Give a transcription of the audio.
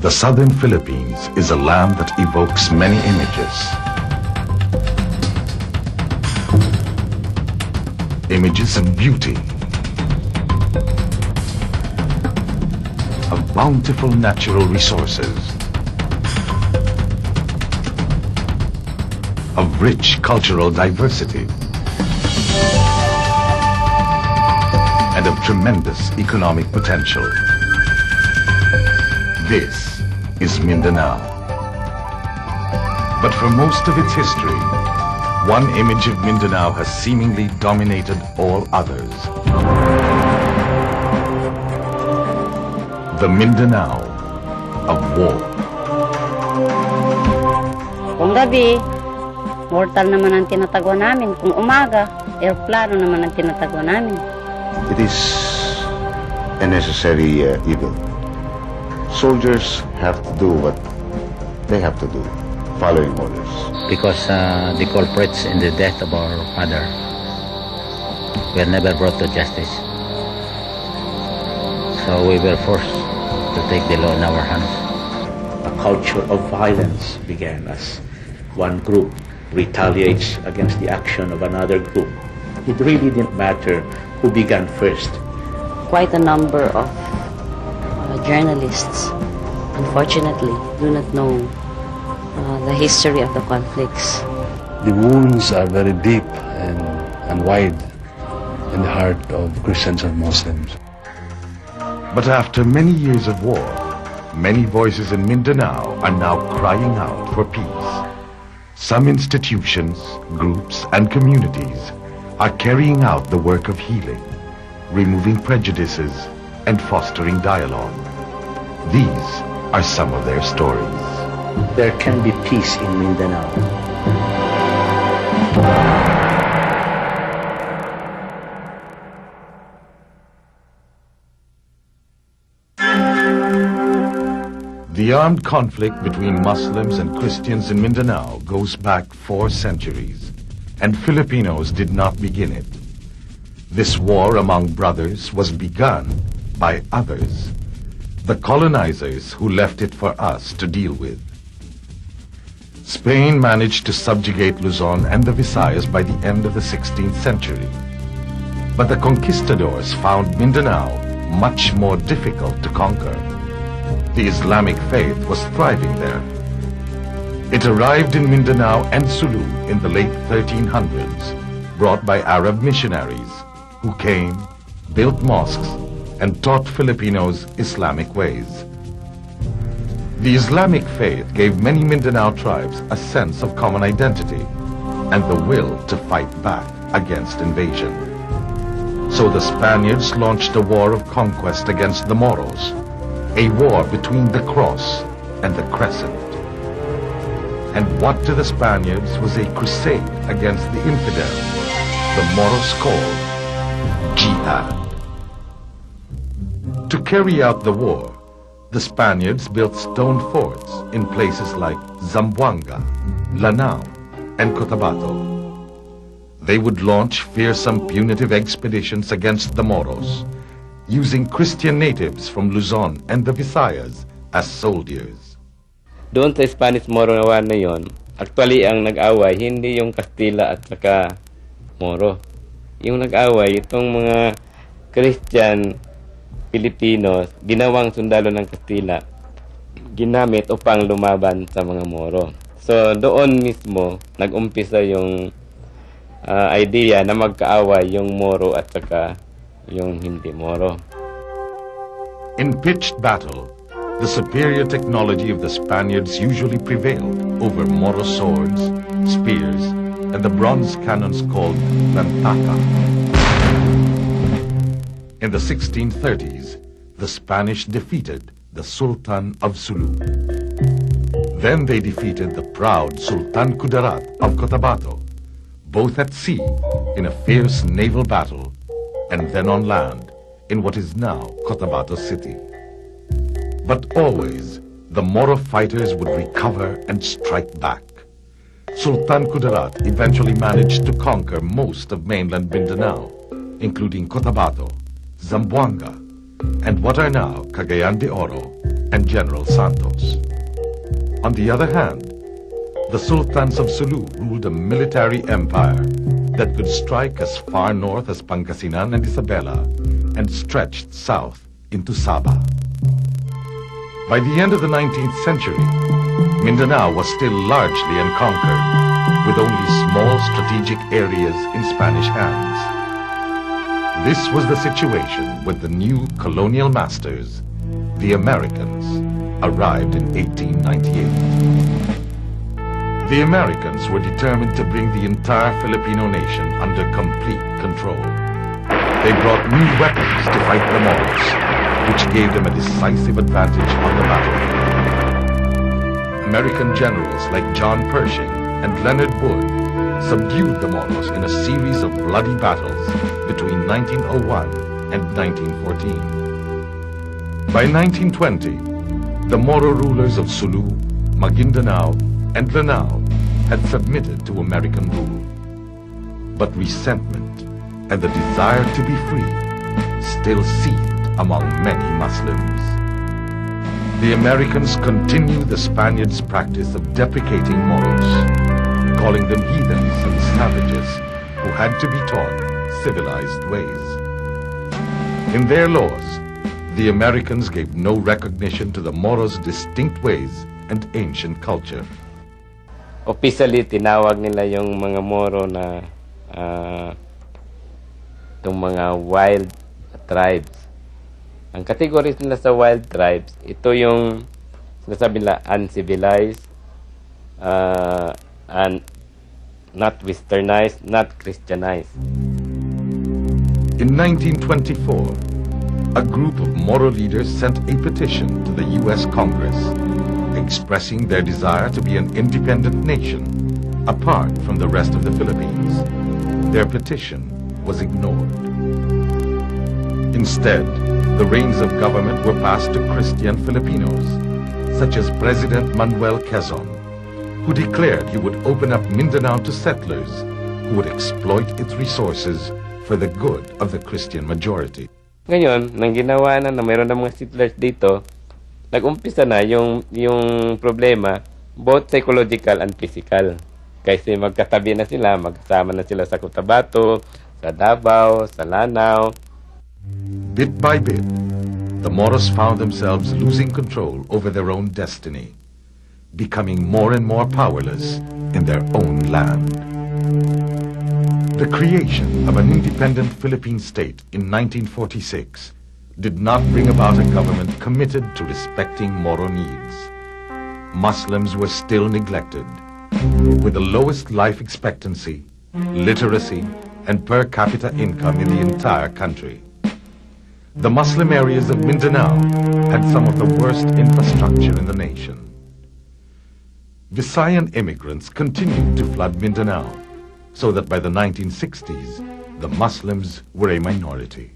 The southern Philippines is a land that evokes many images. Images of beauty, of bountiful natural resources, of rich cultural diversity, and of tremendous economic potential. This is Mindanao. But for most of its history, one image of Mindanao has seemingly dominated all others. The Mindanao of war. Kung gabi, mortal naman ang tinatagwa namin. Kung umaga, aeroplano naman ang tinatagwa namin. It is a necessary evil. Soldiers have to do what they have to do, following orders. Because the culprits in the death of our father were never brought to justice. So we were forced to take the law in our hands. A culture of violence began as one group retaliates against the action of another group. It really didn't matter who began first. Quite a number of journalists, unfortunately, do not know the history of the conflicts. The wounds are very deep and wide in the heart of Christians and Muslims. But after many years of war, many voices in Mindanao are now crying out for peace. Some institutions, groups, and communities are carrying out the work of healing, removing prejudices, and fostering dialogue. These are some of their stories. There can be peace in Mindanao. The armed conflict between Muslims and Christians in Mindanao goes back 4 centuries, and Filipinos did not begin it. This war among brothers was begun by others, the colonizers who left it for us to deal with. Spain managed to subjugate Luzon and the Visayas by the end of the 16th century. But the conquistadors found Mindanao much more difficult to conquer. The Islamic faith was thriving there. It arrived in Mindanao and Sulu in the late 1300s, brought by Arab missionaries who came, built mosques, and taught Filipinos Islamic ways. The Islamic faith gave many Mindanao tribes a sense of common identity and the will to fight back against invasion. So the Spaniards launched a war of conquest against the Moros, a war between the cross and the crescent. And what to the Spaniards was a crusade against the infidels, the Moros called jihad. To carry out the war, the Spaniards built stone forts in places like Zamboanga, Lanao, and Cotabato. They would launch fearsome punitive expeditions against the Moros, using Christian natives from Luzon and the Visayas as soldiers. Doon sa Spanish-Moro na war na yon, actually ang nag-away hindi yung Kastila at saka Moro. Yung nag-away, itong mga Christian Filipinos, ginawang sundalo ng Kastila, ginamit upang lumaban sa mga Moro. So doon mismo, nag-umpisa yung idea na magkaaway yung Moro at saka yung hindi Moro. In pitched battle, the superior technology of the Spaniards usually prevailed over Moro swords, spears, and the bronze cannons called lantaca. In the 1630s, the Spanish defeated the Sultan of Sulu. Then they defeated the proud Sultan Kudarat of Cotabato, both at sea in a fierce naval battle, and then on land in what is now Cotabato City. But always, the Moro fighters would recover and strike back. Sultan Kudarat eventually managed to conquer most of mainland Mindanao, including Cotabato, Zamboanga, and what are now Cagayan de Oro and General Santos. On the other hand, the Sultans of Sulu ruled a military empire that could strike as far north as Pangasinan and Isabela and stretched south into Sabah. By the end of the 19th century, Mindanao was still largely unconquered, with only small strategic areas in Spanish hands. This was the situation when the new colonial masters, the Americans, arrived in 1898. The Americans were determined to bring the entire Filipino nation under complete control. They brought new weapons to fight the Moros, which gave them a decisive advantage on the battlefield. American generals like John Pershing and Leonard Wood subdued the Moros in a series of bloody battles between 1901 and 1914. By 1920, the Moro rulers of Sulu, Maguindanao, and Lanao had submitted to American rule. But resentment and the desire to be free still seethed among many Muslims. The Americans continued the Spaniards' practice of deprecating Moros, calling them heathens and savages who had to be taught civilized ways. In their laws, the Americans gave no recognition to the Moros' distinct ways and ancient culture. Officially, tinawag nila yung mga Moro na itong mga wild tribes. Ang category nila sa wild tribes, ito yung sinasabi nila uncivilized, and not westernized, not Christianized. In 1924, a group of Moro leaders sent a petition to the U.S. Congress expressing their desire to be an independent nation apart from the rest of the Philippines. Their petition was ignored. Instead, the reins of government were passed to Christian Filipinos, such as President Manuel Quezon, who declared he would open up Mindanao to settlers who would exploit its resources for the good of the Christian majority. Ngayon, nang ginawa na mayroon na mga settlers dito, nag-umpisa na yung problema, both psychological and physical. Kasi magkatabi na sila, magkasama na sila sa Cotabato, sa Davao, sa Lanao. Bit by bit, the Moros found themselves losing control over their own destiny, becoming more and more powerless in their own land. The creation of an independent Philippine state in 1946 did not bring about a government committed to respecting Moro needs. Muslims were still neglected, with the lowest life expectancy, literacy, and per capita income in the entire country. The Muslim areas of Mindanao had some of the worst infrastructure in the nation. Visayan immigrants continued to flood Mindanao, so that by the 1960s, the Muslims were a minority.